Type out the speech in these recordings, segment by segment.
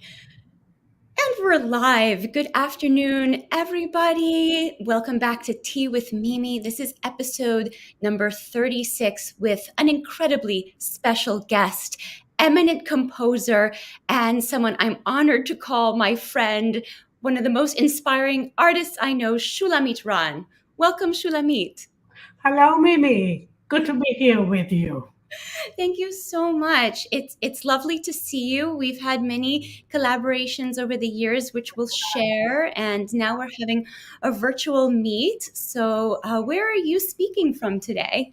And we're live. Good afternoon, everybody. Welcome back to Tea with Mimi. This is episode number 36 with an incredibly special guest, eminent composer, and someone I'm honored to call my friend, one of the most inspiring artists I know, Shulamit Ran. Welcome, Shulamit. Hello, Mimi. Good to be here with you. Thank you so much. It's lovely to see you. We've had many collaborations over the years, which we'll share, and now we're having a virtual meet. So, where are you speaking from today?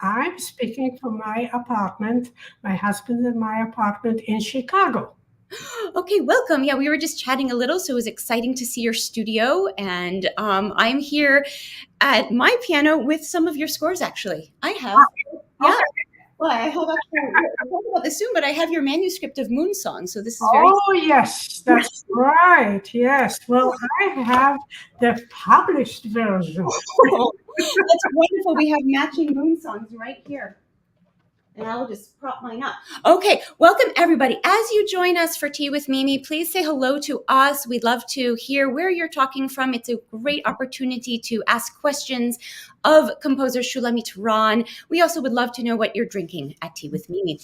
I'm speaking from my apartment, my husband and my apartment in Chicago. Okay, welcome. Yeah, we were just chatting a little, so it was exciting to see your studio. And I'm here at my piano with some of your scores, actually. I have. Yeah. Okay. Well, I have actually, we'll talk about this soon, but I have your manuscript of Moon Song, so this is very. Oh, yes, that's right. Yes. Well, I have the published version. Oh, that's wonderful. We have matching Moon Songs right here. And I'll just prop mine up. Okay, welcome everybody. As you join us for Tea with Mimi, please say hello to us. We'd love to hear where you're talking from. It's a great opportunity to ask questions of composer Shulamit Ran. We also would love to know what you're drinking at Tea with Mimi.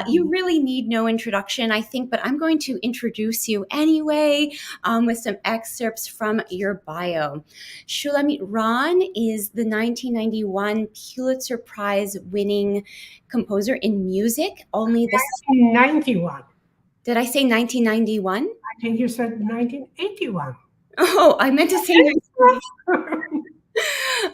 You really need no introduction, I think, but I'm going to introduce you anyway with some excerpts from your bio. Shulamit Ran is the 1991 Pulitzer Prize winning composer in music. Only the 1991. Did I say 1991? I think you said 1981. Oh, I meant to say.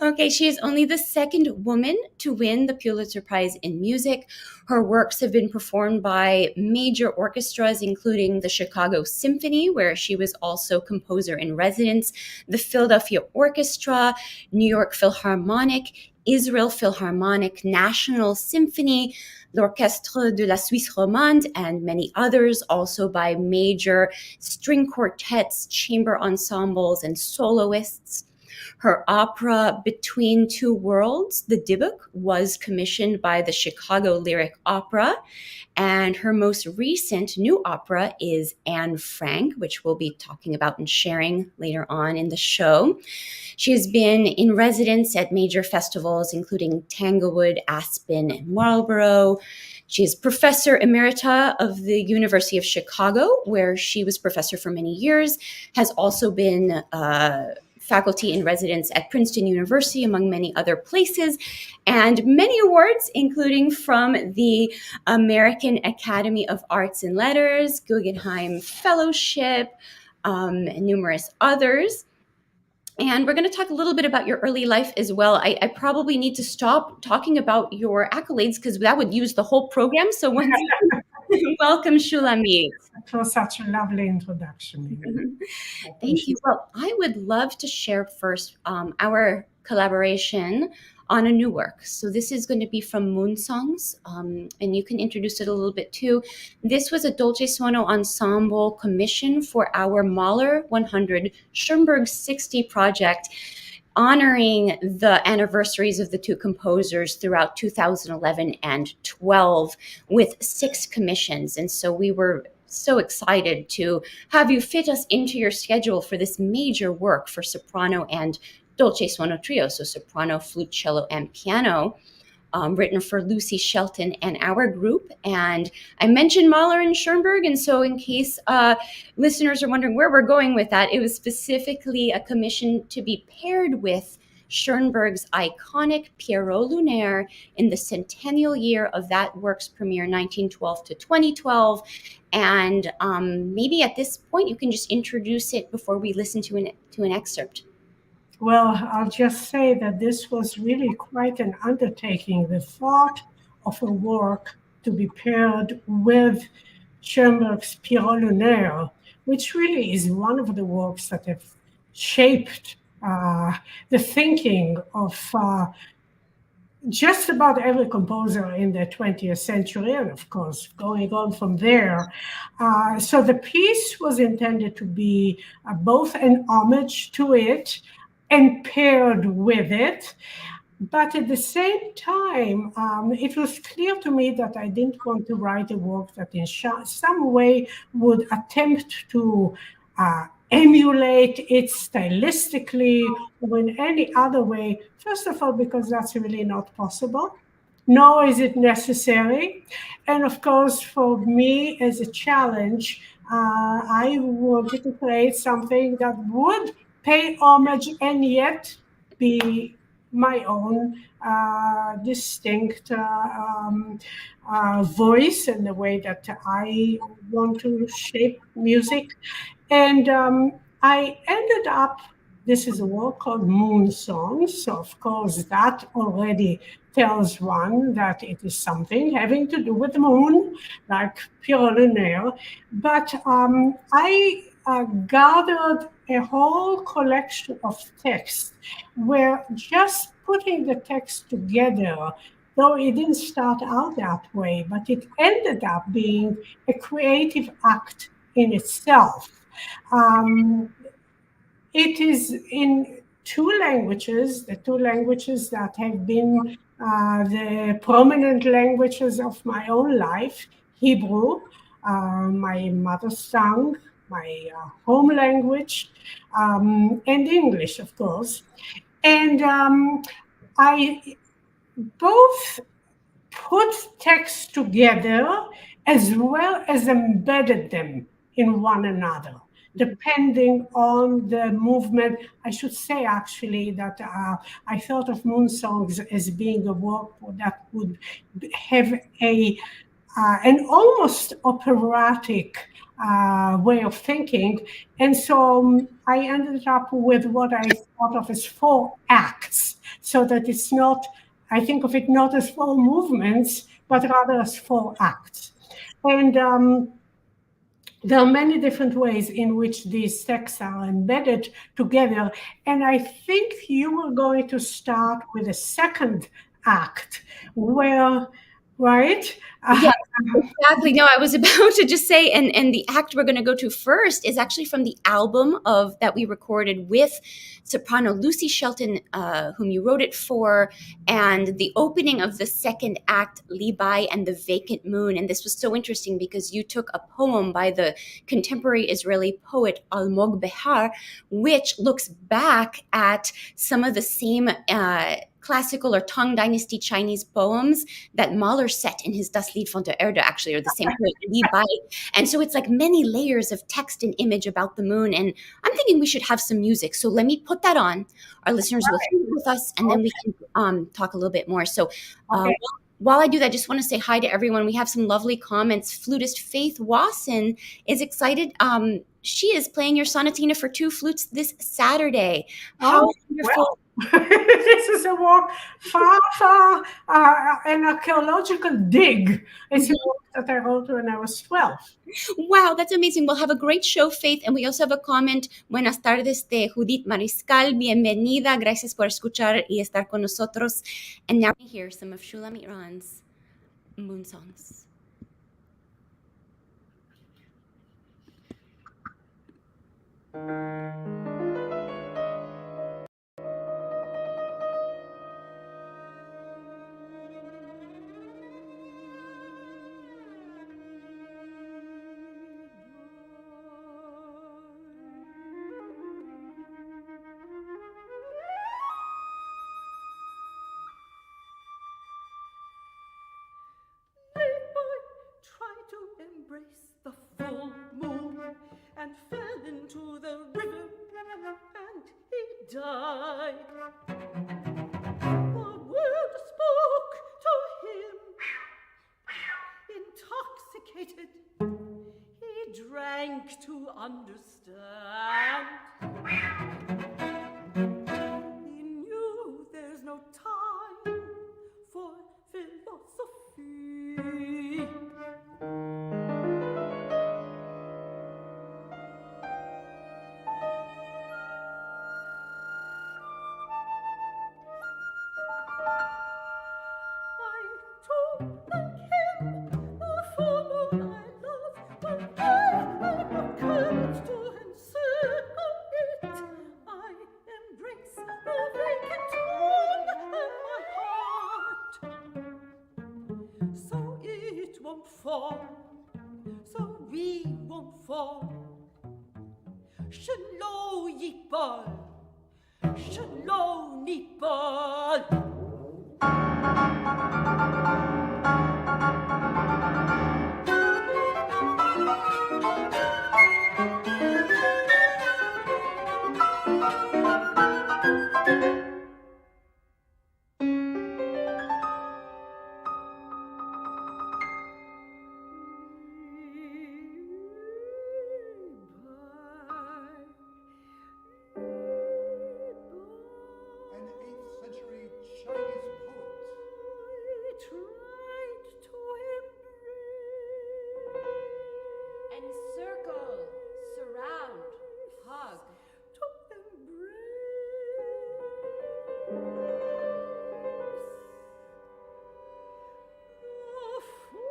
Okay, she is only the second woman to win the Pulitzer Prize in music. Her works have been performed by major orchestras, including the Chicago Symphony, where she was also composer in residence, the Philadelphia Orchestra, New York Philharmonic, Israel Philharmonic, National Symphony, l'Orchestre de la Suisse Romande, and many others, also by major string quartets, chamber ensembles, and soloists. Her opera Between Two Worlds, the Dybbuk, was commissioned by the Chicago Lyric Opera. And her most recent new opera is Anne Frank, which we'll be talking about and sharing later on in the show. She has been in residence at major festivals, including Tanglewood, Aspen, and Marlborough. She is professor emerita of the University of Chicago, where she was professor for many years, has also been faculty in residence at Princeton University, among many other places, and many awards, including from the American Academy of Arts and Letters, Guggenheim Fellowship, and numerous others. And we're going to talk a little bit about your early life as well. I probably need to stop talking about your accolades because that would use the whole program. So once welcome, Shulamit. For such a lovely introduction. Thank you. Well, I would love to share first our collaboration on a new work. So this is going to be from Moon Songs, and you can introduce it a little bit too. This was a dolce suono ensemble commission for our Mahler 100 Schoenberg 60 project, honoring the anniversaries of the two composers throughout 2011 and 12 with 6 commissions. And so we were so excited to have you fit us into your schedule for this major work for soprano and dolce suono trio, so soprano, flute, cello, and piano, written for Lucy Shelton and our group. And I mentioned Mahler and Schoenberg, and so in case listeners are wondering where we're going with that, it was specifically a commission to be paired with Schoenberg's iconic Pierrot Lunaire in the centennial year of that work's premiere, 1912 to 2012. And maybe at this point, you can just introduce it before we listen to an excerpt. Well, I'll just say that this was really quite an undertaking. The thought of a work to be paired with Schoenberg's Pierrot Lunaire, which really is one of the works that have shaped the thinking of just about every composer in the 20th century, and of course, going on from there. So the piece was intended to be both an homage to it and paired with it. But at the same time, it was clear to me that I didn't want to write a work that in some way would attempt to emulate it stylistically or in any other way. First of all, because that's really not possible, nor is it necessary. And of course, for me as a challenge, I wanted to create something that would pay homage and yet be my own distinct voice and the way that I want to shape music. And I ended up, this is a work called Moon Songs. So, of course, that already tells one that it is something having to do with the moon, like Pierrot Lunaire. But I gathered a whole collection of texts where just putting the text together, though it didn't start out that way, but it ended up being a creative act in itself. Um, it is in two languages, the two languages that have been the prominent languages of my own life: Hebrew, my mother's tongue, my home language, and English, of course. And I both put texts together as well as embedded them in one another, depending on the movement. I should say, actually, that I thought of Moon Songs as being a work that would have an almost operatic way of thinking. And so I ended up with what I thought of as 4 acts, so that it's not, I think of it not as 4 movements, but rather as 4 acts. And there are many different ways in which these texts are embedded together. And I think you were going to start with a second act where, right? Yeah, exactly. No, I was about to just say, and the act we're going to go to first is actually from the album of that we recorded with soprano Lucy Shelton, whom you wrote it for, and the opening of the second act, Libai and the Vacant Moon. And this was so interesting because you took a poem by the contemporary Israeli poet Almog Behar, which looks back at some of the same classical or Tang Dynasty Chinese poems that Mahler set in his Das Lied von der Erde, actually, or the same poet, Li Bai. And so it's like many layers of text and image about the moon. And I'm thinking we should have some music. So let me put that on. Our listeners will hear it with us, and then we can talk a little bit more. So while I do that, I just want to say hi to everyone. We have some lovely comments. Flutist Faith Wasson is excited. She is playing your sonatina for 2 flutes this Saturday. How wonderful. Well. This is a walk far, an archaeological dig. It's a walk that I wrote when I was 12. Wow, that's amazing. We'll have a great show, Faith. And we also have a comment. Buenas tardes de Judith Mariscal. Bienvenida. Gracias por escuchar y estar con nosotros. And now we hear some of Shulamit Ran's moon songs. Embrace the full moon and fell into the river, and he died. The world spoke to him, intoxicated. He drank to understand. He knew there's no time for philosophy. we won't fall. Shelo yipol, shelo nipol. An 8th century Chinese poet. Tried to embrace. Encircle, surround, hug. To embrace. The full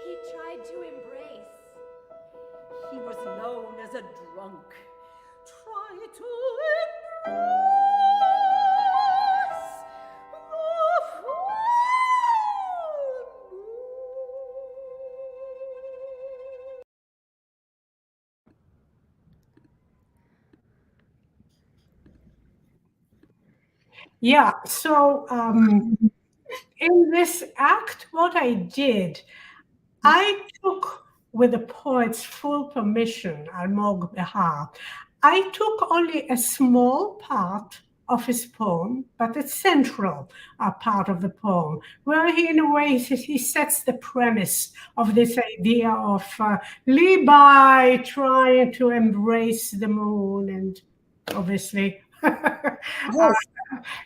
He tried to embrace. He was known as a drunk. Try to embrace the full moon. Yeah, so in this act, what I did, I took, with the poet's full permission, Almog Behar, I took only a small part of his poem, but a central part of the poem, where he, in a way, he sets the premise of this idea of Levi trying to embrace the moon and obviously Yes.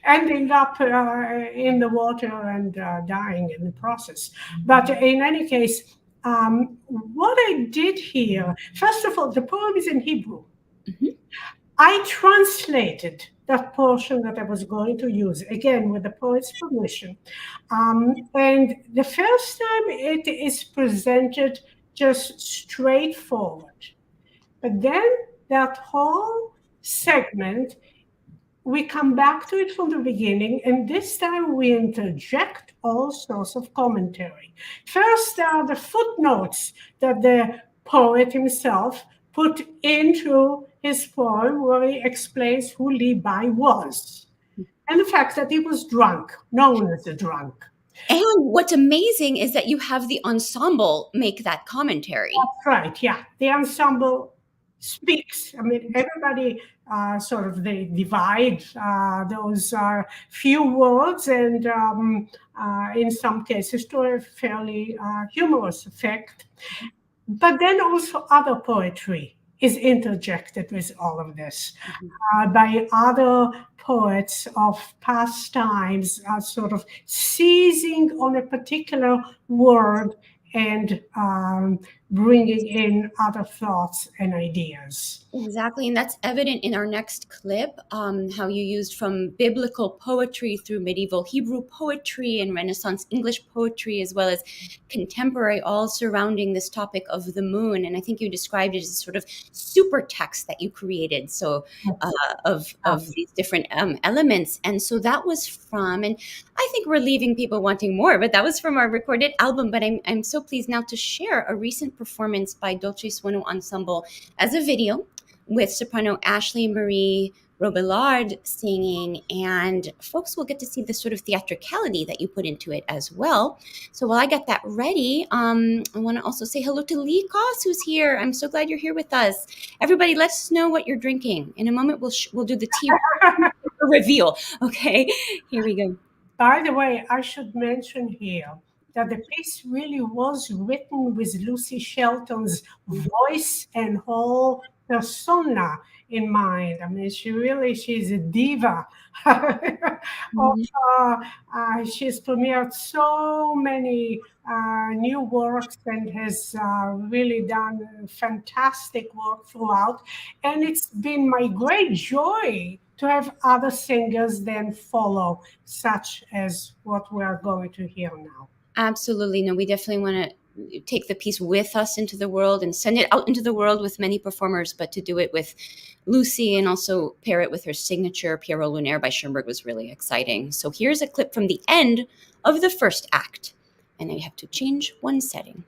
ending up in the water and dying in the process. But in any case, what I did here, first of all, the poem is in Hebrew. Mhm. I translated that portion that I was going to use, again, with the poet's permission. And the first time it is presented just straightforward. But then that whole segment, we come back to it from the beginning, and this time we interject all sorts of commentary. First, there are the footnotes that the poet himself put into his poem, where he explains who Levi was and the fact that he was drunk, known as a drunk. And what's amazing is that you have the ensemble make that commentary. That's right, yeah. The ensemble speaks. I mean, everybody sort of, they divide those few words, and in some cases to a fairly humorous effect. But then also other poetry is interjected with all of this by other poets of past times, sort of seizing on a particular word and bringing in other thoughts and ideas. Exactly, and that's evident in our next clip, how you used from biblical poetry through medieval Hebrew poetry and Renaissance English poetry, as well as contemporary, all surrounding this topic of the moon. And I think you described it as a sort of super text that you created, so of these different elements. And so that was from, and I think we're leaving people wanting more, but that was from our recorded album. But I'm so pleased now to share a recent performance by Dolce Suono Ensemble as a video, with soprano Ashley Marie Robillard singing, and folks will get to see the sort of theatricality that you put into it as well. So while I get that ready, I want to also say hello to Lee Koss, who's here. I'm so glad you're here with us. Everybody, let us know what you're drinking. In a moment, we'll do the tea reveal. Okay, here we go. By the way, I should mention here that the piece really was written with Lucy Shelton's voice and whole persona in mind. I mean, she's a diva. She's premiered so many new works and has really done fantastic work throughout. And it's been my great joy to have other singers then follow, such as what we are going to hear now. Absolutely. No, we definitely want to take the piece with us into the world and send it out into the world with many performers, but to do it with Lucy and also pair it with her signature Pierrot Lunaire by Schoenberg was really exciting. So here's a clip from the end of the first act And I have to change one setting.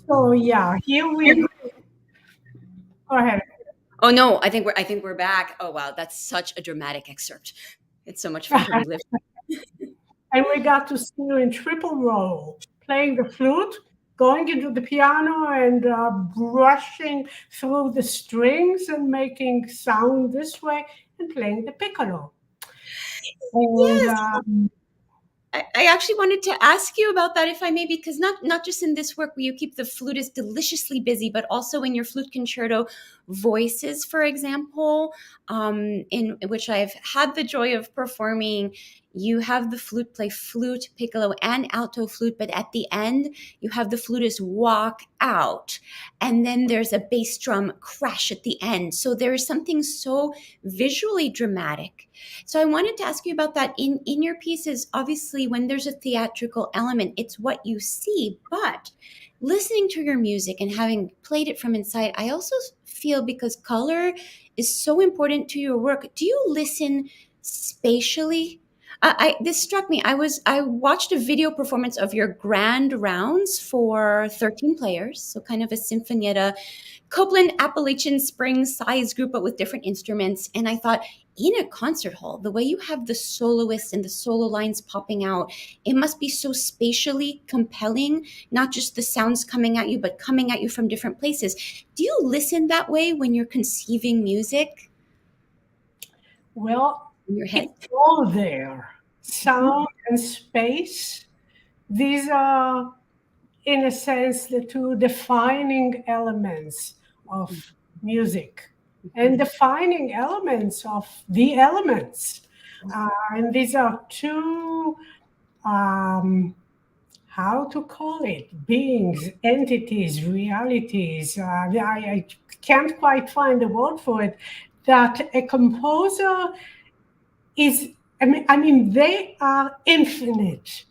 So yeah, here we go. Go ahead. Oh no, I think we're back. Oh wow, that's such a dramatic excerpt. It's so much fun to relive. And we got to see you in triple role, playing the flute, going into the piano, and brushing through the strings and making sound this way, and playing the piccolo. And Yes. I actually wanted to ask you about that, if I may, because not just in this work where you keep the flutist deliciously busy, but also in your flute concerto voices, for example, in which I've had the joy of performing. You have the flute play flute, piccolo, and alto flute, but at the end, you have the flutist walk out, and then there's a bass drum crash at the end. So there is something so visually dramatic. So I wanted to ask you about that in your pieces. Obviously, when there's a theatrical element, it's what you see. But listening to your music and having played it from inside, I also feel, because color is so important to your work, do you listen spatially? This struck me. I watched a video performance of your grand rounds for 13 players, so kind of a sinfonietta Copeland Appalachian Spring size group, but with different instruments. And I thought, in a concert hall, the way you have the soloists and the solo lines popping out, it must be so spatially compelling, not just the sounds coming at you, but coming at you from different places. Do you listen that way when you're conceiving music well, in your head? it's all there. Sound and space. These are, in a sense, the two defining elements of music and defining elements of the elements. And these are two how to call it, beings, entities, realities. I can't quite find the word for it. That a composer is, I mean, they are infinite,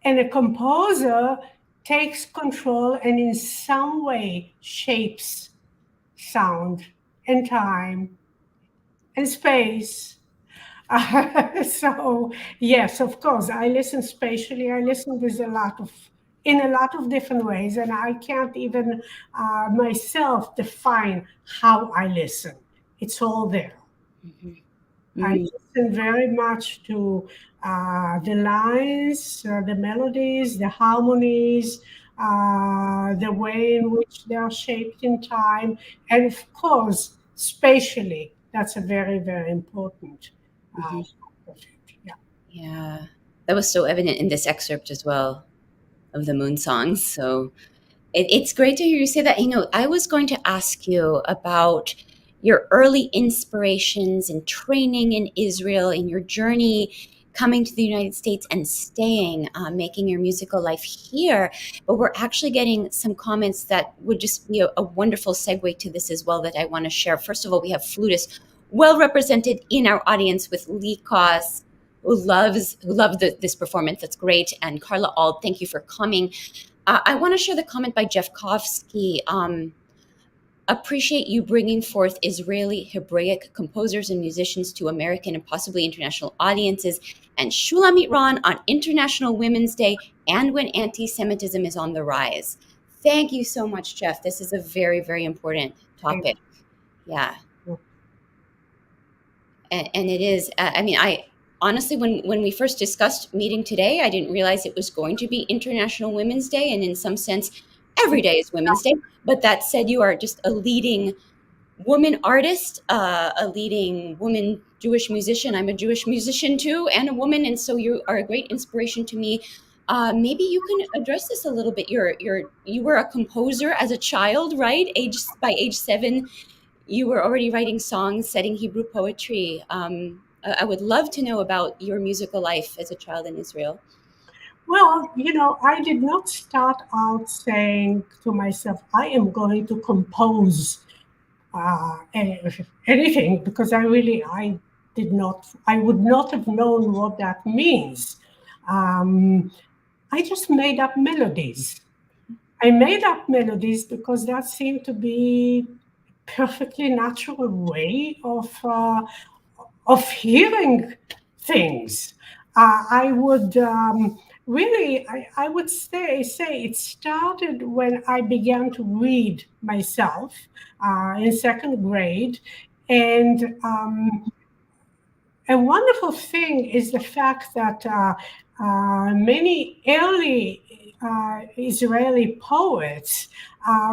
and a composer takes control and in some way shapes sound and time and space. So yes, of course, I listen spatially. I listen with in a lot of different ways, and I can't even myself define how I listen. It's all there. I listen very much to the lines, the melodies, the harmonies, the way in which they are shaped in time, and of course, spatially. That's a very, very important part of it. Yeah. Yeah, that was so evident in this excerpt as well of the Moon songs. So it's great to hear you say that. I was going to ask you about your early inspirations and training in Israel, in your journey coming to the United States and staying, making your musical life here. But we're actually getting some comments that would just be a wonderful segue to this as well that I want to share. First of all, we have flutists well represented in our audience with Lee Koss, who loved this performance. That's great. And Carla Ald, thank you for coming. I want to share the comment by Jeff Kovsky. Appreciate you bringing forth Israeli Hebraic composers and musicians to American and possibly international audiences, and Shulamit Ran on International Women's Day and when anti-Semitism is on the rise. Thank you so much, Jeff. This is a very, very important topic. Yeah. And it is, I honestly, when we first discussed meeting today, I didn't realize it was going to be International Women's Day. And in some sense, every day is Women's Day. But that said, you are just a leading woman artist, a leading woman Jewish musician. I'm a Jewish musician too, and a woman. And so you are a great inspiration to me. Maybe you can address this a little bit. You were a composer as a child, right? By age 7, you were already writing songs, setting Hebrew poetry. I would love to know about your musical life as a child in Israel. Well, I did not start out saying to myself, I am going to compose anything, because I would not have known what that means. I just made up melodies. I made up melodies because that seemed to be a perfectly natural way of hearing things. I would I would say it started when I began to read myself in second grade, and a wonderful thing is the fact that many early Israeli poets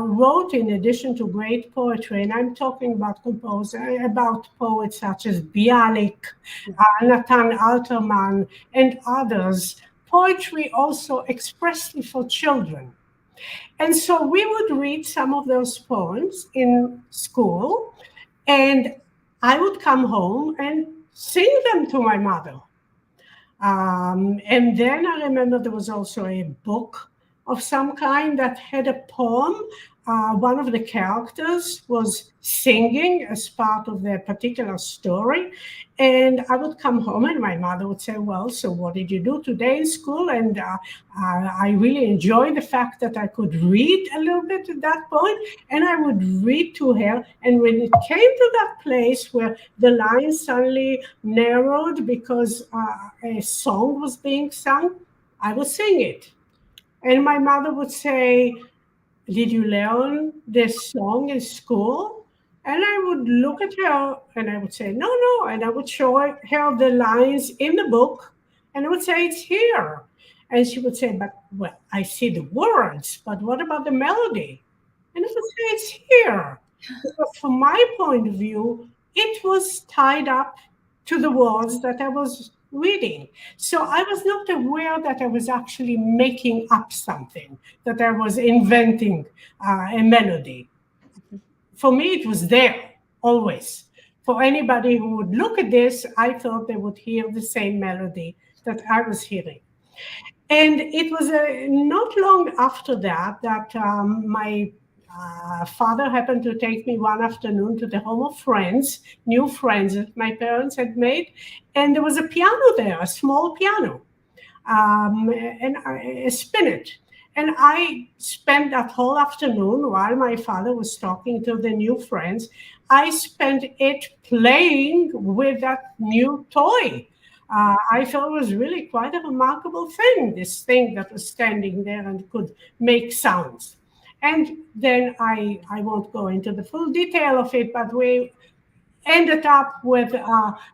wrote, in addition to great poetry, and I'm talking about poets such as Bialik, Natan Alterman, and others, poetry also expressly for children. And so we would read some of those poems in school, and I would come home and sing them to my mother. And then I remember there was also a book of some kind that had a poem. One of the characters was singing as part of their particular story. And I would come home and my mother would say, well, so what did you do today in school? And I really enjoyed the fact that I could read a little bit at that point, and I would read to her. And when it came to that place where the lines suddenly narrowed because a song was being sung, I would sing it. And my mother would say, did you learn this song in school? And I would look at her and I would say, no, no. And I would show her the lines in the book and I would say, it's here. And she would say, but, well, I see the words, but what about the melody? And I would say, it's here. Because from my point of view, it was tied up to the words that I was reading. So I was not aware that I was actually making up something, that I was inventing a melody. For me, it was there, always. For anybody who would look at this, I thought they would hear the same melody that I was hearing. And it was not long after that my father happened to take me one afternoon to the home of friends, new friends that my parents had made, and there was a piano there, a small piano, and a spinet. And I spent that whole afternoon while my father was talking to the new friends. I spent it playing with that new toy. I thought it was really quite a remarkable thing, this thing that was standing there and could make sounds. And then I won't go into the full detail of it, but we ended up with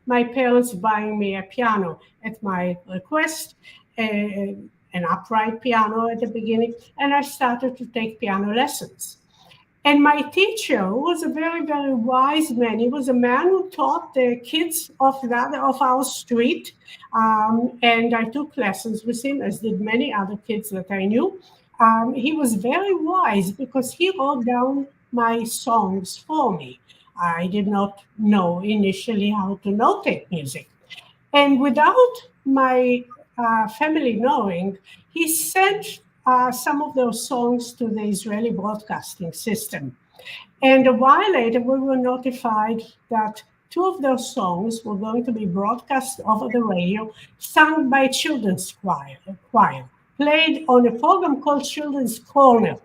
my parents buying me a piano at my request, an upright piano at the beginning, and I started to take piano lessons. And my teacher was a very, very wise man. He was a man who taught the kids of our street, and I took lessons with him, as did many other kids that I knew. He was very wise because he wrote down my songs for me. I did not know initially how to notate music. And without my family knowing, he sent some of those songs to the Israeli broadcasting system. And a while later, we were notified that two of those songs were going to be broadcast over the radio, sung by a children's choir, played on a program called Children's Corner.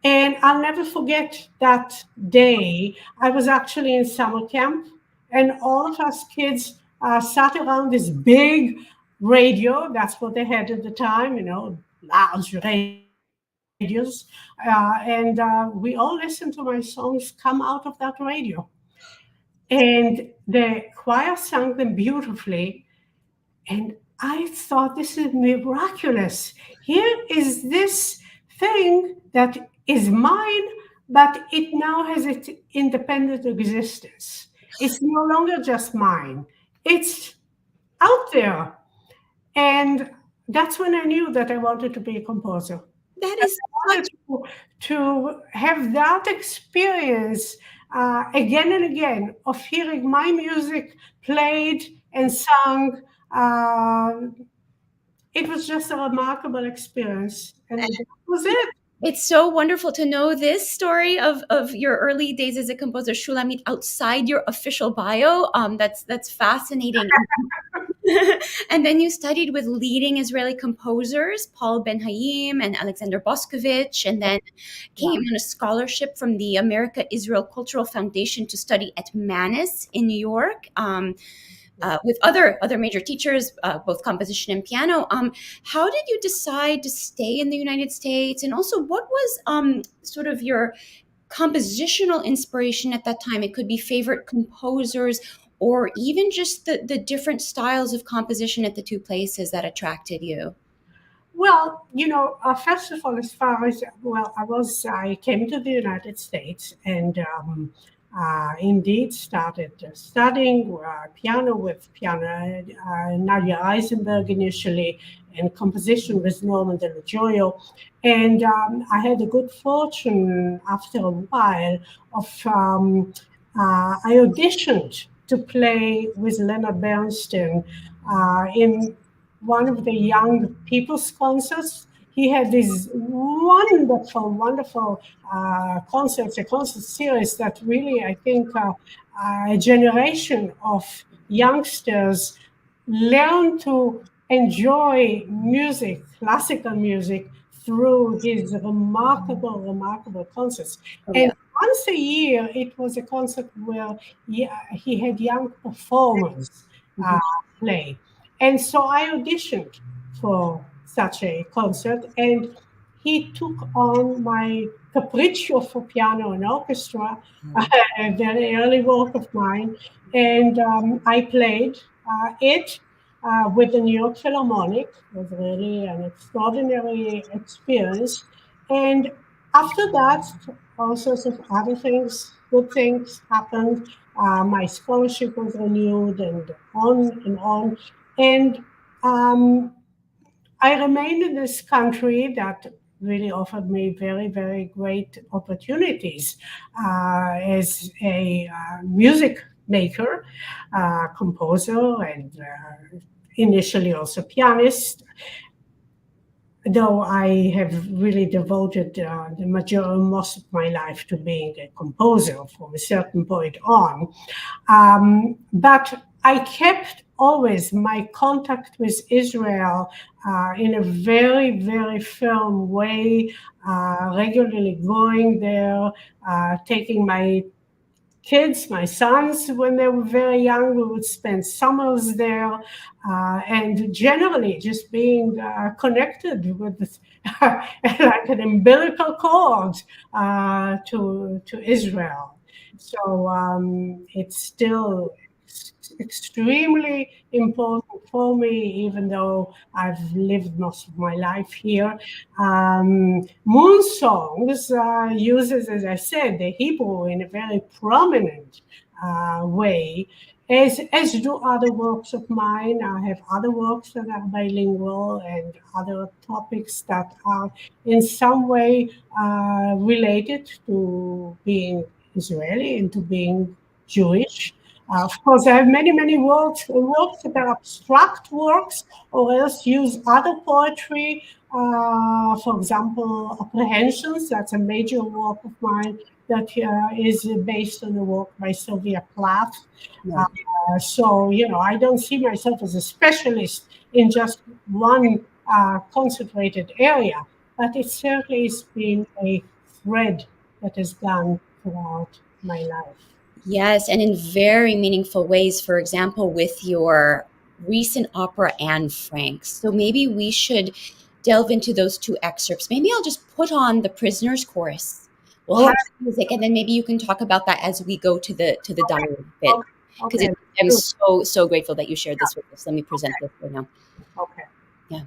And I'll never forget that day. I was actually in summer camp, and all of us kids sat around this big radio. That's what they had at the time, large radios. And we all listened to my songs come out of that radio. And the choir sang them beautifully. And I thought, this is miraculous. Here is this thing that is mine, but it now has its independent existence. It's no longer just mine. It's out there. And that's when I knew that I wanted to be a composer. That is such To have that experience again and again of hearing my music played and sung. It was just a remarkable experience, and that was it. It's so wonderful to know this story of your early days as a composer, Shulamit, outside your official bio. That's fascinating. And then you studied with leading Israeli composers, Paul Ben Hayim and Alexander Boscovich, and then came on a scholarship from the America-Israel Cultural Foundation to study at Mannes in New York. With other major teachers, both composition and piano. How did you decide to stay in the United States? And also, what was sort of your compositional inspiration at that time? It could be favorite composers or even just the different styles of composition at the two places that attracted you. Well, first of all, as far as, I came to the United States and indeed started studying piano with Nadia Eisenberg initially, and composition with Norman De Gioio. And I had the good fortune after a while of, I auditioned to play with Leonard Bernstein in one of the young people's concerts. He had these wonderful concerts, a concert series that really, I think, a generation of youngsters learned to enjoy music, classical music, through his remarkable concerts. And once a year, it was a concert where he had young performers play. And so I auditioned for such a concert, and he took on my Capriccio for piano and orchestra, a very early work of mine, and I played it with the New York Philharmonic. It was really an extraordinary experience. And after that, all sorts of other things, good things happened. My scholarship was renewed and on. And I remained in this country that really offered me very, very great opportunities as a music maker, composer, and initially also pianist, though I have really devoted most of my life to being a composer from a certain point on. But I kept always my contact with Israel in a very, very firm way, regularly going there, taking my kids, my sons, when they were very young, we would spend summers there, and generally just being connected with like an umbilical cord to Israel. So it's still extremely important for me, even though I've lived most of my life here. Moon Songs uses, as I said, the Hebrew in a very prominent way, as do other works of mine. I have other works that are bilingual and other topics that are in some way related to being Israeli and to being Jewish. Of course, I have many, many works that are abstract works, or else use other poetry. For example, Apprehensions, that's a major work of mine that is based on a work by Sylvia Plath. Yeah. So, I don't see myself as a specialist in just one concentrated area, but it certainly has been a thread that has gone throughout my life. Yes, and in very meaningful ways, for example, with your recent opera, Anne Frank. So maybe we should delve into those two excerpts. Maybe I'll just put on the Prisoner's Chorus. We'll Oh, have music, and then maybe you can talk about that as we go to the dialogue bit. Because okay. I'm so grateful that you shared this with us. Let me present this right now. Okay. Yeah.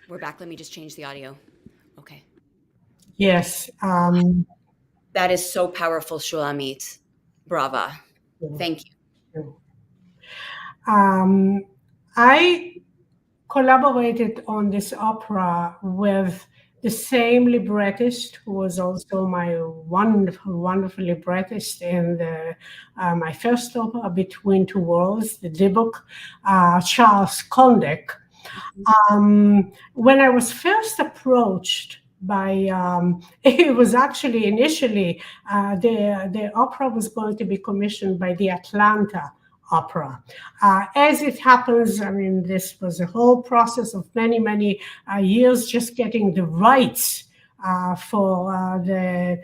We're back. Let me just change the audio. Okay. Yes. That is so powerful, Shulamit. Brava. Thank you. I collaborated on this opera with the same librettist who was also my wonderful, wonderful librettist in my first opera, Between Two Worlds, the Dybbuk, Charles Kondek. When I was first approached by, it was actually initially, the opera was going to be commissioned by the Atlanta Opera. As it happens, I mean, this was a whole process of many, many years just getting the rights for the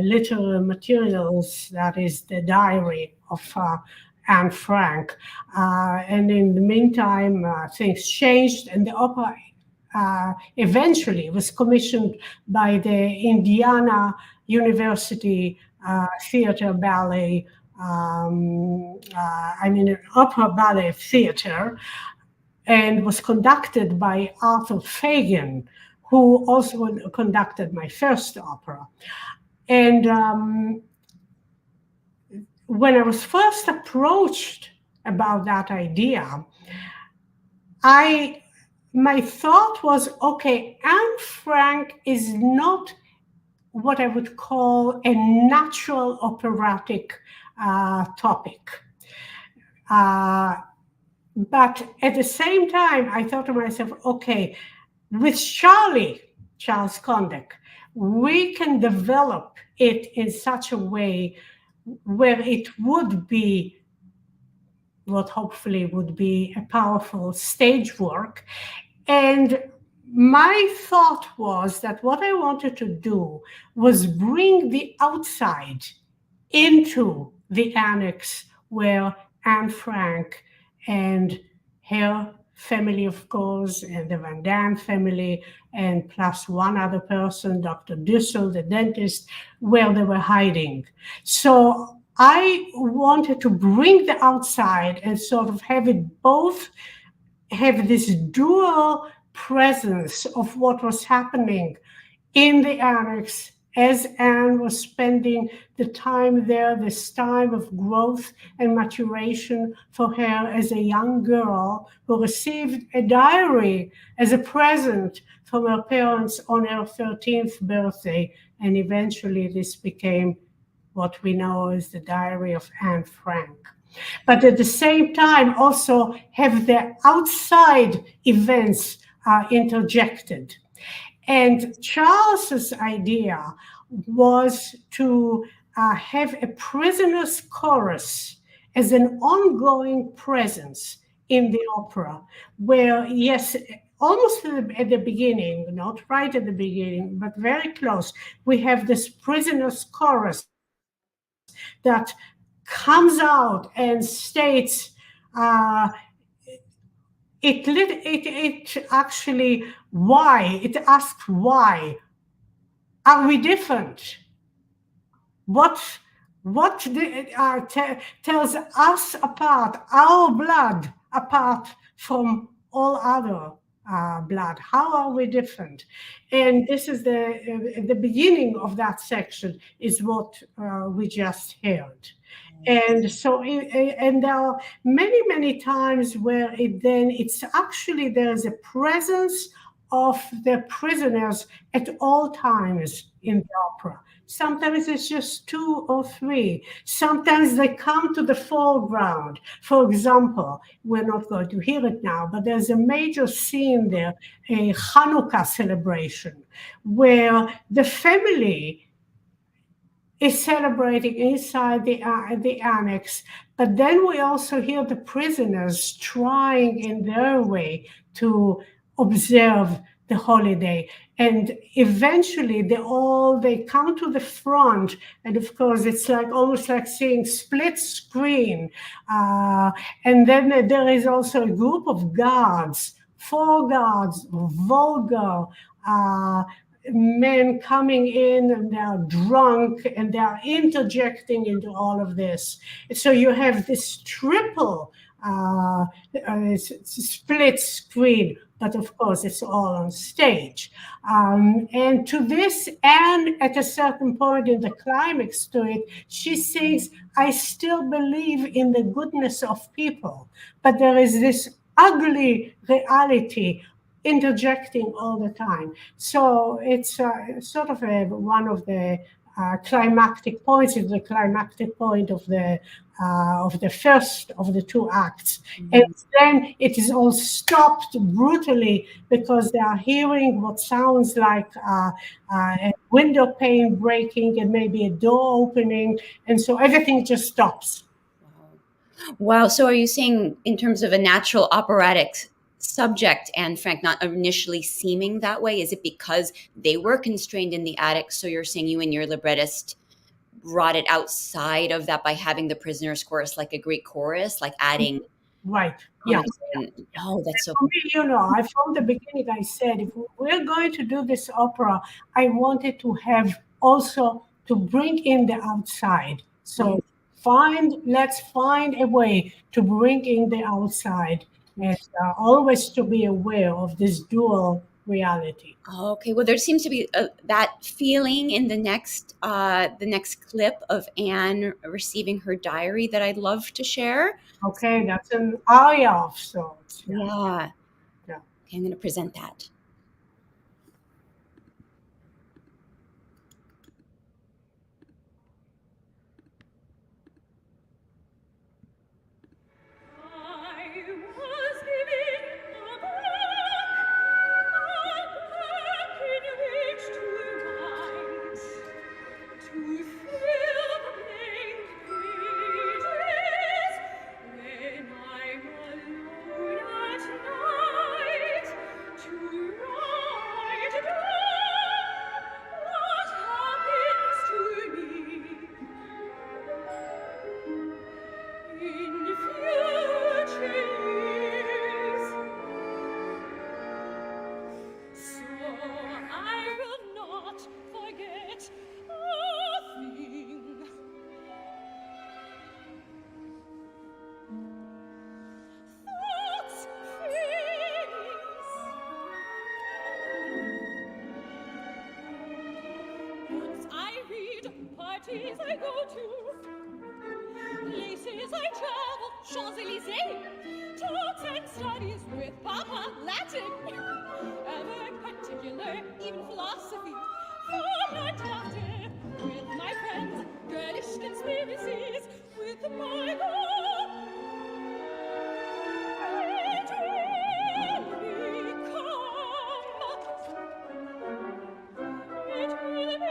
literary materials, that is the diary of Anne Frank. And in the meantime, things changed, and the opera eventually was commissioned by the Indiana University Theater Ballet, an opera ballet theater, and was conducted by Arthur Fagan, who also conducted my first opera. And when I was first approached about that idea, my thought was, okay, Anne Frank is not what I would call a natural operatic topic. But at the same time, I thought to myself, okay, with Charles Condic, we can develop it in such a way where it would be what hopefully would be a powerful stage work. And my thought was that what I wanted to do was bring the outside into the annex where Anne Frank and her family, of course, and the Van Damme family, and plus one other person, Dr. Dussel, the dentist, where they were hiding. So I wanted to bring the outside and sort of have it both have this dual presence of what was happening in the annex as Anne was spending the time there, this time of growth and maturation for her as a young girl who received a diary as a present from her parents on her 13th birthday. And eventually this became what we know as the Diary of Anne Frank. But at the same time, also have the outside events interjected. And Charles's idea was to have a prisoner's chorus as an ongoing presence in the opera, where, yes, almost at the beginning, not right at the beginning, but very close, we have this prisoner's chorus that comes out and states, it actually, why? It asks, why are we different? What tells us apart, our blood apart from all other blood? How are we different? And this is the beginning of that section is what we just heard. And so, and there are many times where it's actually there's a presence of the prisoners at all times in the opera. Sometimes it's just two or three. Sometimes they come to the foreground. For example, we're not going to hear it now, but there's a major scene there, a Hanukkah celebration, where the family is celebrating inside the annex, but then we also hear the prisoners trying in their way to observe the holiday, and eventually they come to the front, and of course it's like almost like seeing split screen, and then there is also a group of guards, 4 guards, vulgar men coming in, and they're drunk and they're interjecting into all of this. So you have this triple split screen, but of course it's all on stage. And to this, and at a certain point in the climax to it, she sings, I still believe in the goodness of people, but there is this ugly reality interjecting all the time. So it's sort of one of the climactic points. It's the climactic point of the first of the 2 acts. Mm-hmm. And then it is all stopped brutally because they are hearing what sounds like a window pane breaking and maybe a door opening. And so everything just stops. Wow. So are you saying in terms of a natural operatic subject, Anne Frank not initially seeming that way? Is it because they were constrained in the attic? So you're saying you and your librettist brought it outside of that by having the prisoner's chorus like a Greek chorus, like adding. Right. Yeah. Oh, that's so. For me, I from the beginning I said if we're going to do this opera, I wanted to have also to bring in the outside. So let's find a way to bring in the outside. And always to be aware of this dual reality. Okay, well, there seems to be that feeling in the next clip of Anne receiving her diary that I'd love to share. Okay, that's an aria of sorts. Yeah. Okay, I'm going to present that. parties I go to, places I travel, Champs-Élysées, talks and studies with Papa Latin, ever particular, even philosophy, fun and laughter, with my friends, girlish conspiracies, with my God. It will become, it will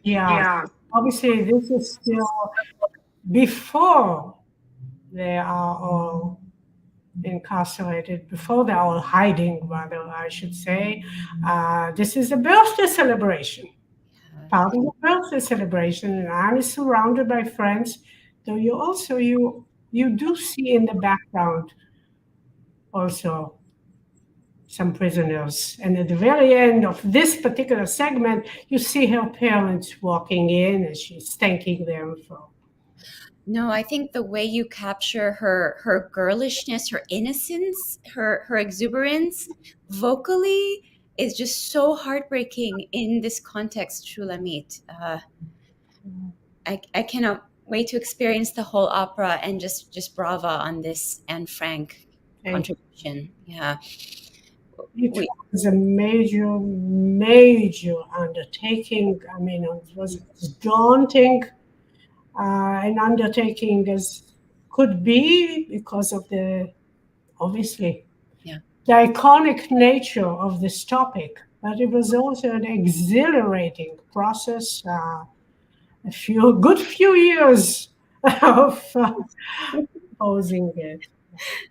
Yeah. Obviously, this is still before they are all incarcerated, before they're all hiding, rather, I should say. This is a birthday celebration, part of the birthday celebration, and I'm surrounded by friends. So you do see in the background also some prisoners. And at the very end of this particular segment, you see her parents walking in and she's thanking them for. No, I think the way you capture her girlishness, her innocence, her exuberance vocally is just so heartbreaking in this context, Shulamit. I cannot wait to experience the whole opera, and just brava on this Anne Frank contribution. Yeah. It was a major, major undertaking. I mean, it was daunting, an undertaking as could be because of obviously, the iconic nature of this topic. But it was also an exhilarating process, a good few years of composing it.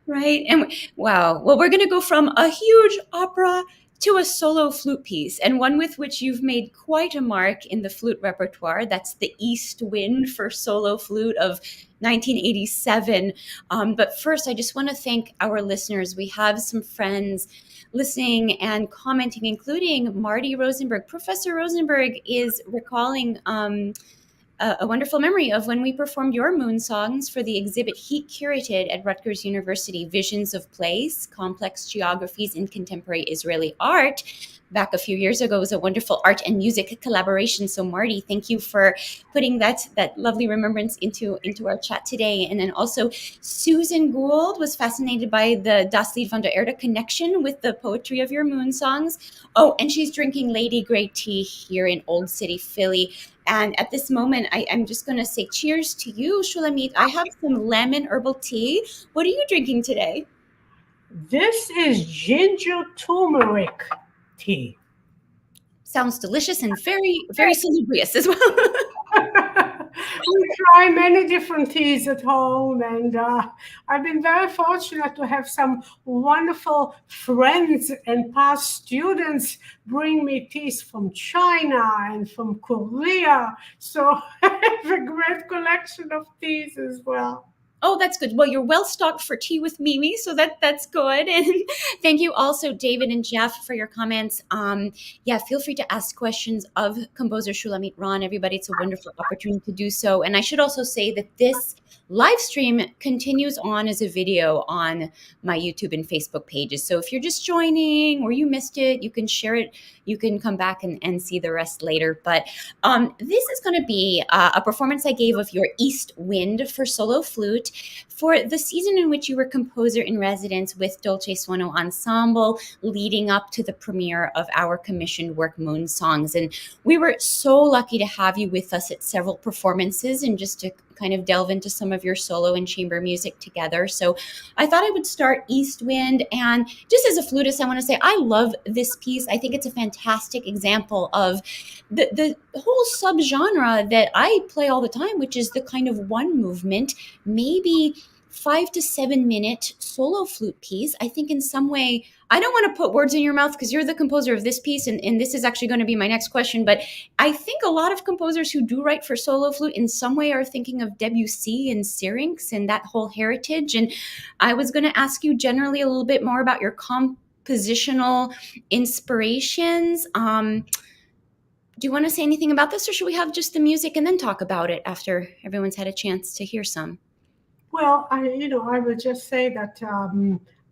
Right. And wow. Well, we're going to go from a huge opera to a solo flute piece, and one with which you've made quite a mark in the flute repertoire. That's the East Wind for solo flute of 1987. But first, I just want to thank our listeners. We have some friends listening and commenting, including Marty Rosenberg. Professor Rosenberg is recalling a wonderful memory of when we performed your moon songs for the exhibit he curated at Rutgers University, Visions of Place, Complex Geographies in Contemporary Israeli Art. Back a few years ago, it was a wonderful art and music collaboration. So Marty, thank you for putting that lovely remembrance into our chat today. And then also Susan Gould was fascinated by the Das Lied van der Erde connection with the poetry of your moon songs. Oh, and she's drinking Lady Grey tea here in Old City, Philly. And at this moment, I'm just going to say cheers to you, Shulamit. I have some lemon herbal tea. What are you drinking today? This is ginger turmeric tea. Sounds delicious and very, very salubrious as well. We try many different teas at home, and I've been very fortunate to have some wonderful friends and past students bring me teas from China and from Korea. So I have a great collection of teas as well. Oh, that's good. Well, you're well stocked for Tea with Mimi, so that's good. And thank you also, David and Jeff, for your comments. Feel free to ask questions of composer Shulamit Ran. Everybody, it's a wonderful opportunity to do so. And I should also say that this live stream continues on as a video on my YouTube and Facebook pages. So if you're just joining or you missed it, you can share it. You can come back and see the rest later. But this is going to be a performance I gave of your East Wind for solo flute for the season in which you were composer in residence with Dolce Suono Ensemble, leading up to the premiere of our commissioned work, Moon Songs. And we were so lucky to have you with us at several performances. And just to kind of delve into some of your solo and chamber music together. So I thought I would start East Wind. And just as a flutist, I want to say I love this piece. I think it's a fantastic example of the whole subgenre that I play all the time, which is the kind of one movement, maybe 5 to 7 minute solo flute piece. I think in some way, I don't want to put words in your mouth because you're the composer of this piece, and this is actually going to be my next question, but I think a lot of composers who do write for solo flute in some way are thinking of Debussy and Syrinx and that whole heritage. And I was going to ask you generally a little bit more about your compositional inspirations. Do you want to say anything about this, or should we have just the music and then talk about it after everyone's had a chance to hear some? Well, I would just say that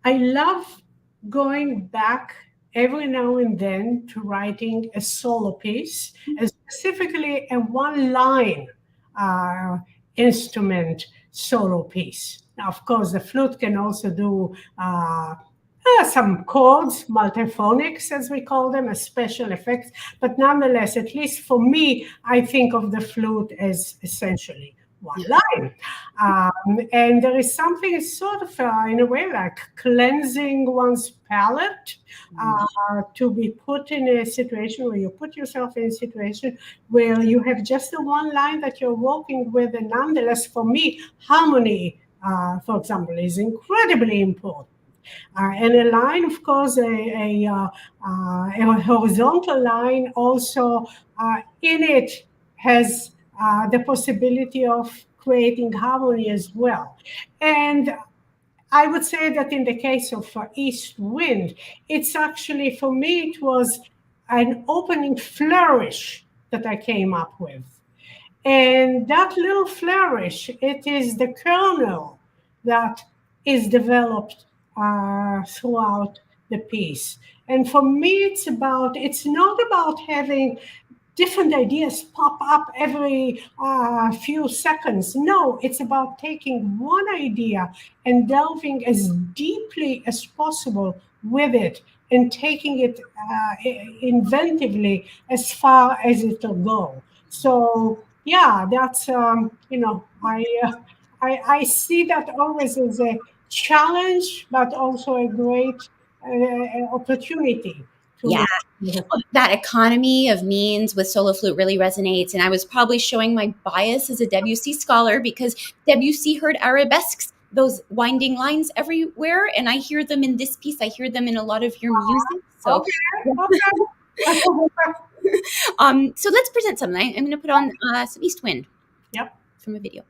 I love going back every now and then to writing a solo piece, and specifically a one-line instrument solo piece. Now, of course, the flute can also do some chords, multiphonics, as we call them, as special effects. But nonetheless, at least for me, I think of the flute as essentially one line. And there is something sort of, in a way, like cleansing one's palate to be put in a situation where you put yourself in a situation where you have just the one line that you're working with. And nonetheless, for me, harmony, for example, is incredibly important. And a line, of course, a horizontal line also in it has the possibility of creating harmony as well. And I would say that in the case of East Wind, it's actually, for me, it was an opening flourish that I came up with. And that little flourish, it is the kernel that is developed throughout the piece. And for me, it's not about having different ideas pop up every few seconds. No, it's about taking one idea and delving as deeply as possible with it and taking it inventively as far as it'll go. So yeah, that's I see that always as a challenge, but also a great opportunity Yeah, to. that economy of means with solo flute really resonates. And I was probably showing my bias as a Debussy scholar because Debussy heard arabesques, those winding lines everywhere. And I hear them in this piece. I hear them in a lot of your music. So, Okay. so let's present something. I'm going to put on some East Wind. Yep. From a video.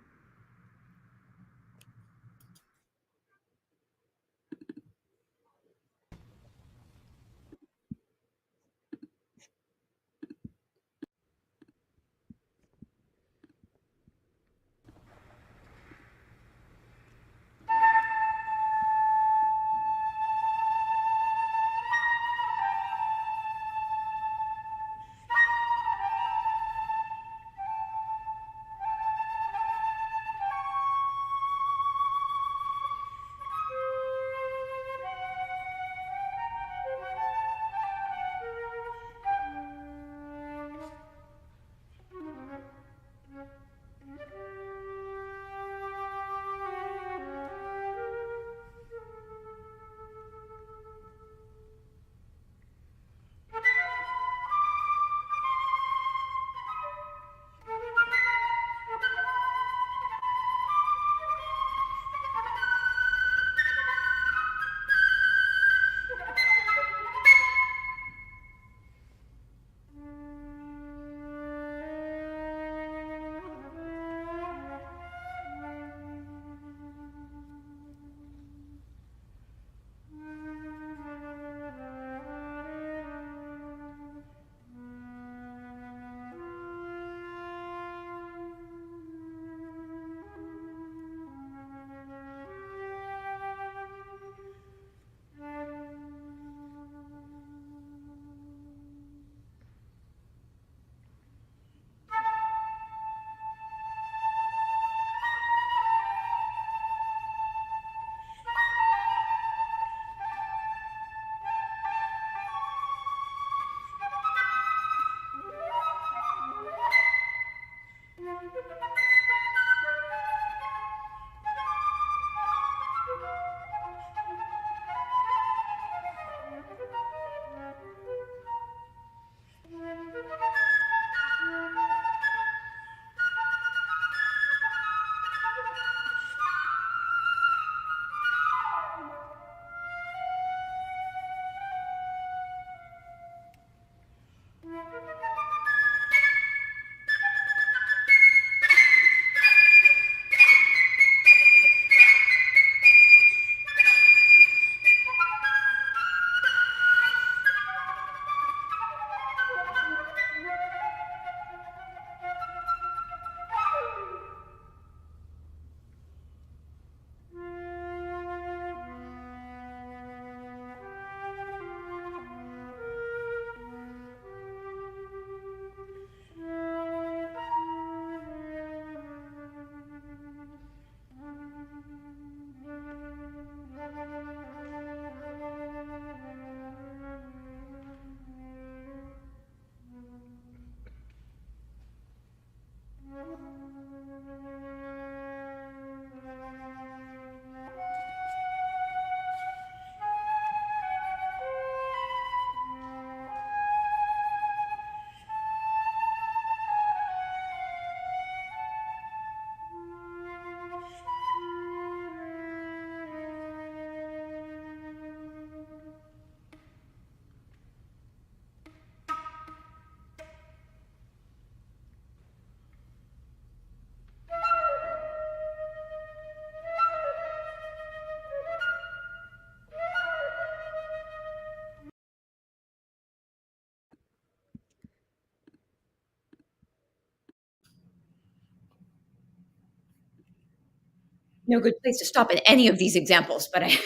No good place to stop in any of these examples, but I.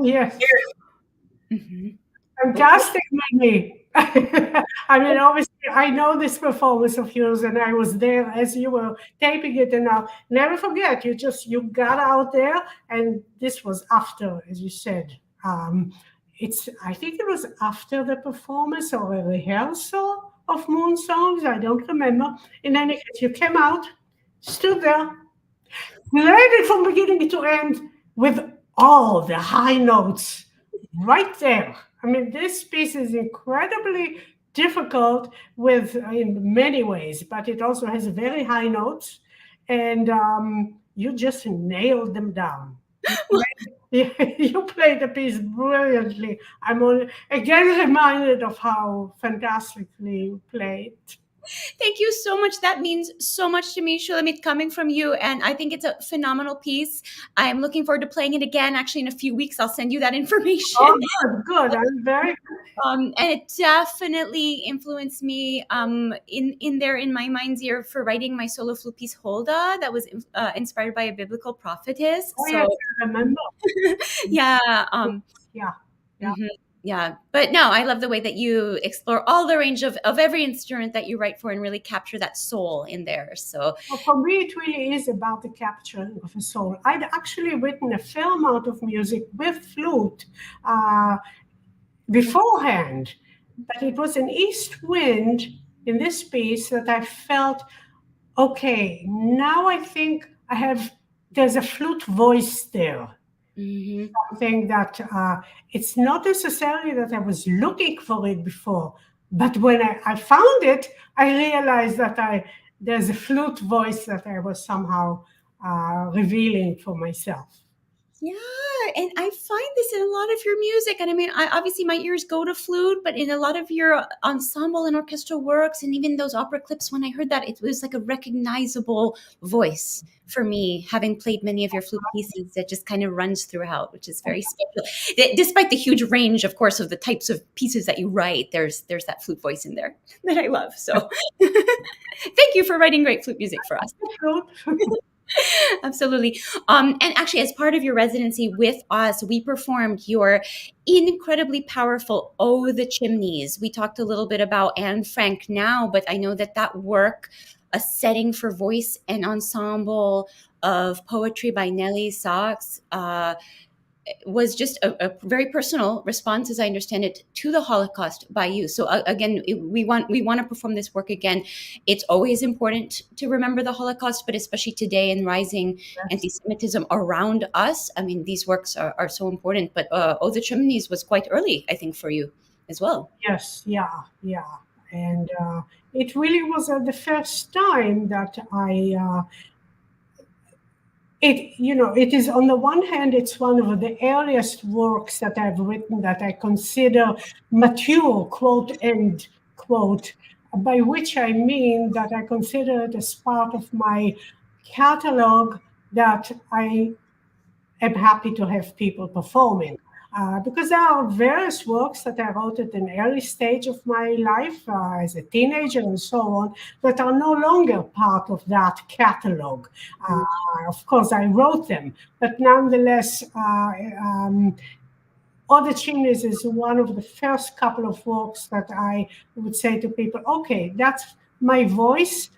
Yes. Mhm. Fantastic, Mimi. I mean, obviously, I know this performance of yours, and I was there as you were taping it. And I'll never forget. You got out there, and this was after, as you said. I think it was after the performance or a rehearsal of Moon Songs. I don't remember. In any case, you came out, stood there, played it from beginning to end with all the high notes right there. I mean, this piece is incredibly difficult in many ways, but it also has very high notes, and you just nailed them down. You played the piece brilliantly. Again reminded of how fantastically you played. Thank you so much. That means so much to me, Shulamit, coming from you. And I think it's a phenomenal piece. I'm looking forward to playing it again. Actually, in a few weeks, I'll send you that information. Oh, good. I'm very And it definitely influenced me in my mind's ear for writing my solo flute piece Holda, that was inspired by a biblical prophetess. Oh, yes, I remember. Yeah. Yeah. Yeah. But no, I love the way that you explore all the range of every instrument that you write for and really capture that soul in there. So Well, for me, it really is about the capturing of a soul. I'd actually written a fair amount of music with flute beforehand, but it was an east wind in this piece that I felt, okay, now I think there's a flute voice there. Something that it's not necessarily that I was looking for it before, but when I found it, I realized that there's a flute voice that I was somehow revealing for myself. yeah, and I find this in a lot of your music. And I mean, obviously my ears go to flute, but in a lot of your ensemble and orchestral works, and even those opera clips, when I heard that, it was like a recognizable voice for me, having played many of your flute pieces, that just kind of runs throughout, which is very special. Despite the huge range, of course, of the types of pieces that you write, there's that flute voice in there that I love. So thank you for writing great flute music for us. Absolutely. And actually, as part of your residency with us, we performed your incredibly powerful Oh, the Chimneys. We talked a little bit about Anne Frank now, but I know that work, a setting for voice and ensemble of poetry by Nellie Sachs, was just a very personal response, as I understand it, to the Holocaust by you. So again, we want to perform this work again. It's always important to remember the Holocaust, but especially today in rising anti-Semitism around us. I mean, these works are so important. But Oh, the Chimneys was quite early, I think, for you as well. Yes, yeah. And it really was the first time that it is, on the one hand, it's one of the earliest works that I've written that I consider mature, quote, end quote, by which I mean that I consider it as part of my catalog that I am happy to have people performing. Because there are various works that I wrote at an early stage of my life as a teenager and so on that are no longer part of that catalog. Of course, I wrote them, but nonetheless, All the Chimneys is one of the first couple of works that I would say to people, okay, that's my voice.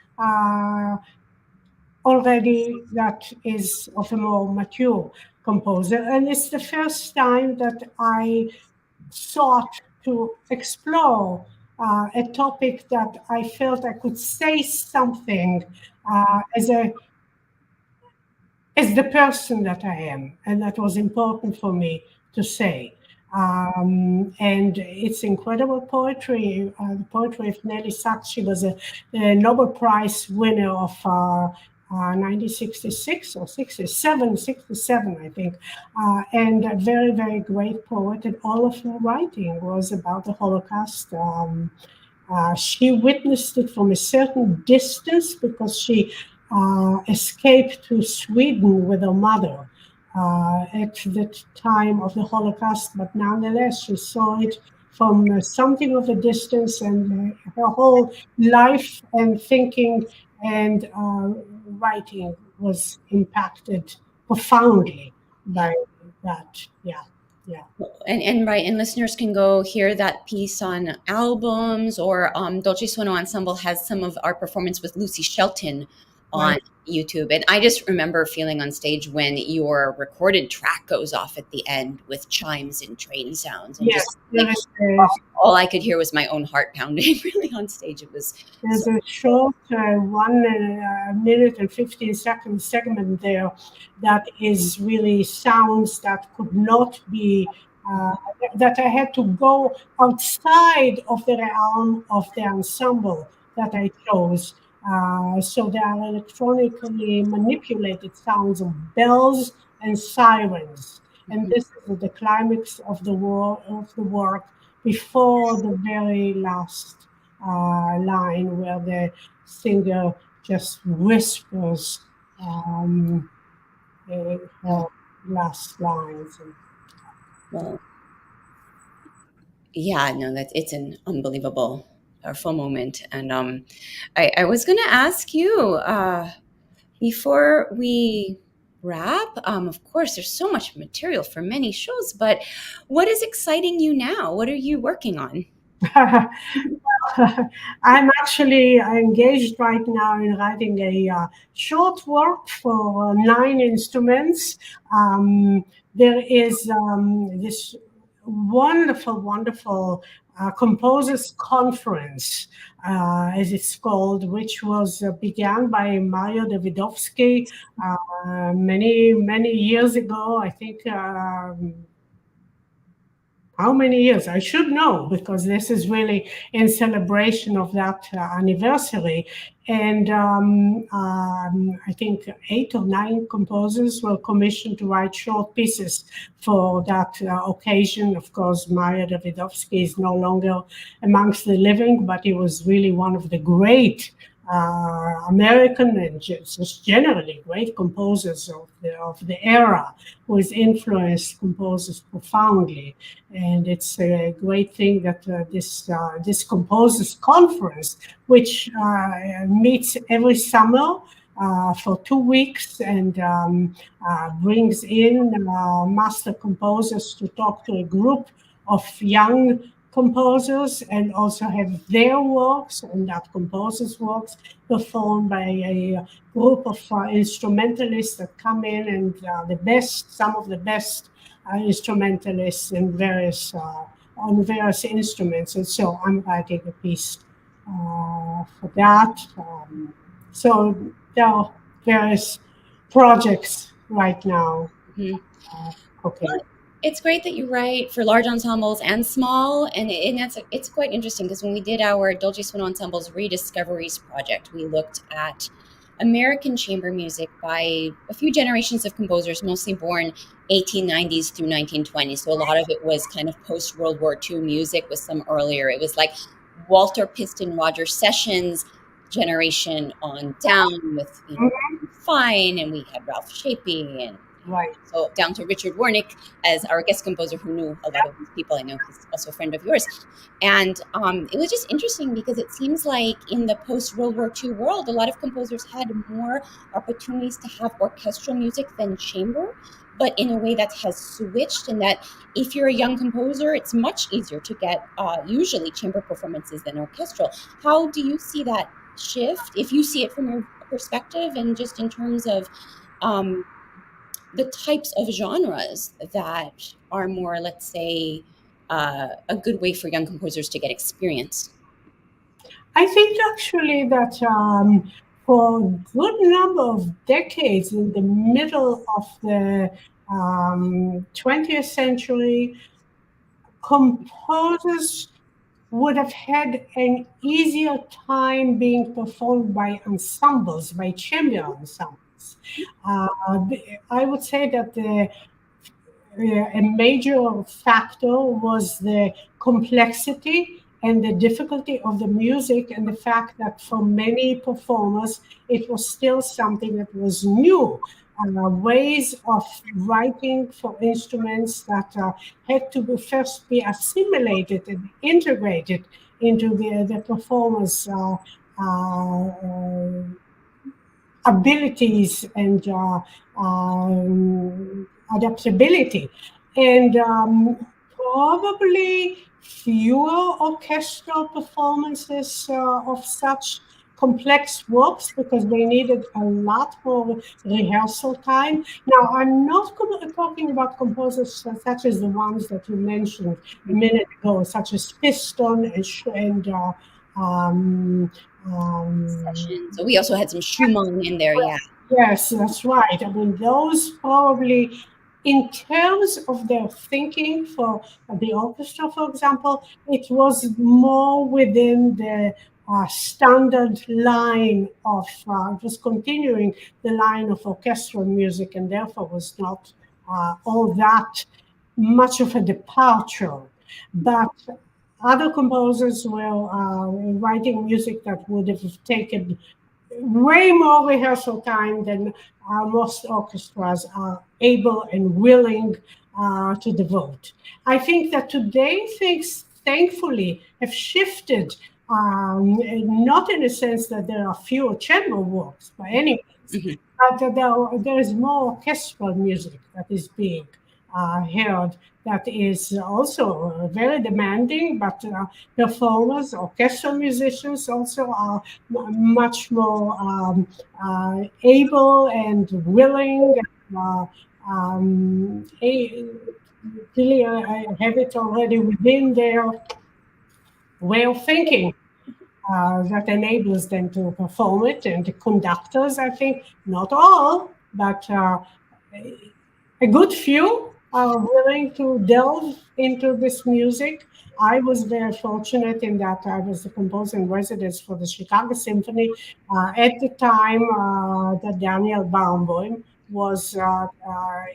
Already that is of a more mature composer. And it's the first time that I sought to explore a topic that I felt I could say something as the person that I am. And that was important for me to say. And it's incredible poetry, the poetry of Nellie Sachs. She was a Nobel Prize winner of 1966 or 67, I think, and a very, very great poet. And all of her writing was about the Holocaust. She witnessed it from a certain distance because she escaped to Sweden with her mother at the time of the Holocaust, but nonetheless, she saw it from something of a distance, and her whole life and thinking and writing was impacted profoundly by that. Yeah. And right, and listeners can go hear that piece on albums, or Dolce Suono Ensemble has some of our performance with Lucy Shelton on Right. YouTube. And I just remember feeling on stage when your recorded track goes off at the end with chimes and train sounds, and Yes, just there like, is a, all I could hear was my own heart pounding really on stage. It was there's so a short 1 minute and 15-second segment there that is really sounds that could not be, uh, that I had to go outside of the realm of the ensemble that I chose. So there are electronically manipulated sounds of bells and sirens. And this is the climax of the work before the very last line where the singer just whispers her last lines. well. Yeah, no, that it's an unbelievable, powerful moment. And I was going to ask you before we wrap. Of course, there's so much material for many shows, but what is exciting you now? What are you working on? I'm actually engaged right now in writing a short work for 9 instruments. There is this wonderful composers conference, as it's called, which was began by Mario Davidovsky many years ago. I think. How many years? I should know because this is really in celebration of that anniversary. And I think 8 or 9 composers were commissioned to write short pieces for that occasion. Of course, Maria Davidovsky is no longer amongst the living, but he was really one of the great American and just generally great composers of the era, who has influenced composers profoundly. And it's a great thing that this composers conference, which meets every summer for 2 weeks and brings in master composers to talk to a group of young composers and also have their works and that composers' works performed by a group of instrumentalists that come in and some of the best instrumentalists in on various instruments. And so I'm writing a piece for that. So there are various projects right now. Okay. Well, it's great that you write for large ensembles and small, and it's quite interesting because when we did our Dolce Suono Ensemble's Rediscoveries project, we looked at American chamber music by a few generations of composers, mostly born 1890s through 1920s. So a lot of it was kind of post-World War II music with some earlier. It was like Walter Piston, Roger Sessions generation on down with Fine, and we had Ralph Shapey and Right. so down to Richard Warnick as our guest composer, who knew a lot of these people. I know he's also a friend of yours. And it was just interesting because it seems like in the post-World War II world, a lot of composers had more opportunities to have orchestral music than chamber, but in a way that has switched, and that if you're a young composer, it's much easier to get usually chamber performances than orchestral. How do you see that shift, if you see it from your perspective, and just in terms of the types of genres that are more, let's say, a good way for young composers to get experience? I think actually that for a good number of decades in the middle of the 20th century, composers would have had an easier time being performed by ensembles, by chamber ensembles. I would say that a major factor was the complexity and the difficulty of the music, and the fact that for many performers it was still something that was new. Ways of writing for instruments that had to first be assimilated and integrated into the performers' abilities and adaptability. And probably fewer orchestral performances of such complex works because they needed a lot more rehearsal time. Now, I'm not talking about composers such as the ones that you mentioned a minute ago, such as Piston um, um, Session. So we also had some Schumann in there, yeah. yes, that's right. I mean, those probably, in terms of their thinking for the orchestra, for example, it was more within the standard line of, just continuing the line of orchestral music, and therefore was not all that much of a departure. But other composers were writing music that would have taken way more rehearsal time than most orchestras are able and willing to devote. I think that today things, thankfully, have shifted, not in the sense that there are fewer chamber works by any means, Mhm. but there is more orchestral music that is being heard that is also very demanding, but performers, orchestral musicians also are much more able and willing. Really have it already within their way of thinking that enables them to perform it. And the conductors, I think, not all, but a good few are willing to delve into this music. I was very fortunate in that I was the composer in residence for the Chicago Symphony at the time that Daniel Baumboim was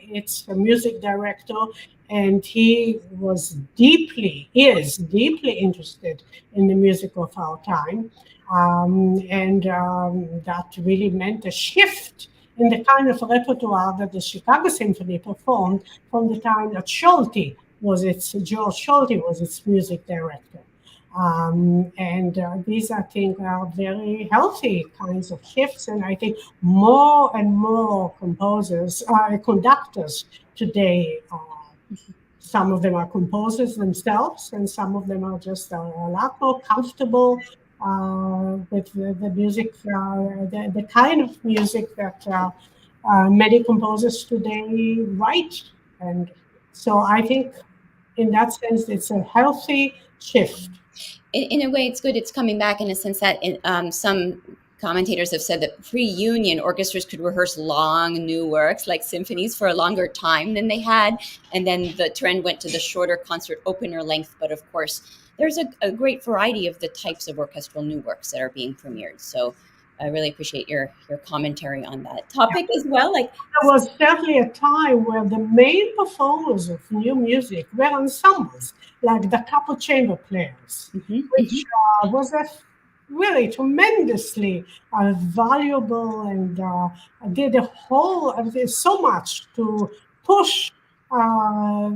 its music director, and he was is deeply interested in the music of our time. And that really meant a shift in the kind of repertoire that the Chicago Symphony performed from the time that George Schulte was its music director. And these, I think, are very healthy kinds of shifts. And I think more and more conductors today, some of them are composers themselves, and some of them are just a lot more comfortable with the music, the kind of music that many composers today write. And so I think in that sense, it's a healthy shift. In a way, it's good. It's coming back in a sense that some commentators have said that pre-union orchestras could rehearse long new works like symphonies for a longer time than they had, and then the trend went to the shorter concert opener length. But of course, there's a great variety of the types of orchestral new works that are being premiered. So I really appreciate your commentary on that topic as well. Like, There was certainly a time where the main performers of new music were ensembles, like the couple chamber players, mhm, which mhm. was a really tremendously valuable and did a whole did so much to push uh,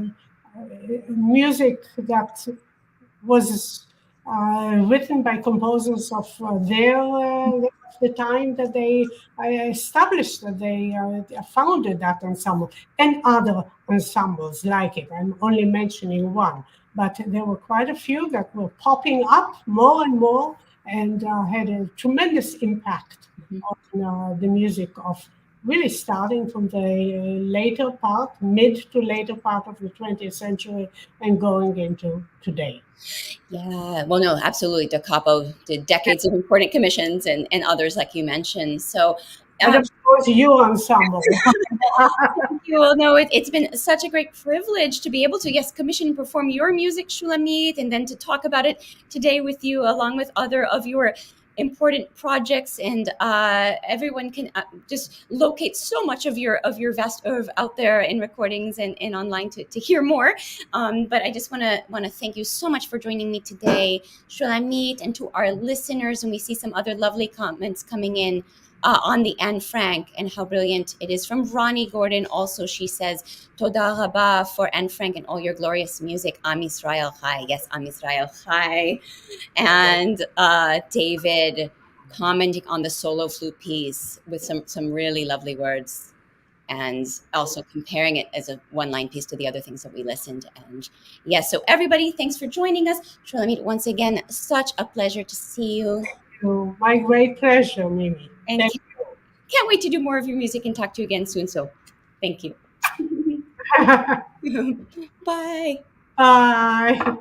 music that was written by composers of the time that they established, that they founded that ensemble, and other ensembles like it. I'm only mentioning one, but there were quite a few that were popping up more and more, and had a tremendous impact on the music of really starting from the mid to later part of the 20th century and going into today. Yeah, well, no, absolutely. Da Capo did decades of important commissions and others, like you mentioned. So, And of course, your ensemble. thank you. Well, no, it's been such a great privilege to be able to, yes, commission and perform your music, Shulamit, and then to talk about it today with you, along with other of your important projects. And everyone can just locate so much of your vast oeuvre out there in recordings and online to hear more. But I just want to thank you so much for joining me today, Shulamit, and to our listeners. And we see some other lovely comments coming in on the Anne Frank and how brilliant it is. From Ronnie Gordon also, she says, Toda Rabba for Anne Frank and all your glorious music. Am Yisrael Chai. Yes, Am Yisrael Chai. And David commenting on the solo flute piece with some really lovely words, and also comparing it as a one-line piece to the other things that we listened. And yes, so everybody, thanks for joining us. Shulamit, once again, such a pleasure to see you. My great pleasure, Mimi. And Thank can't wait to do more of your music and talk to you again soon. So thank you. you. Bye. Bye.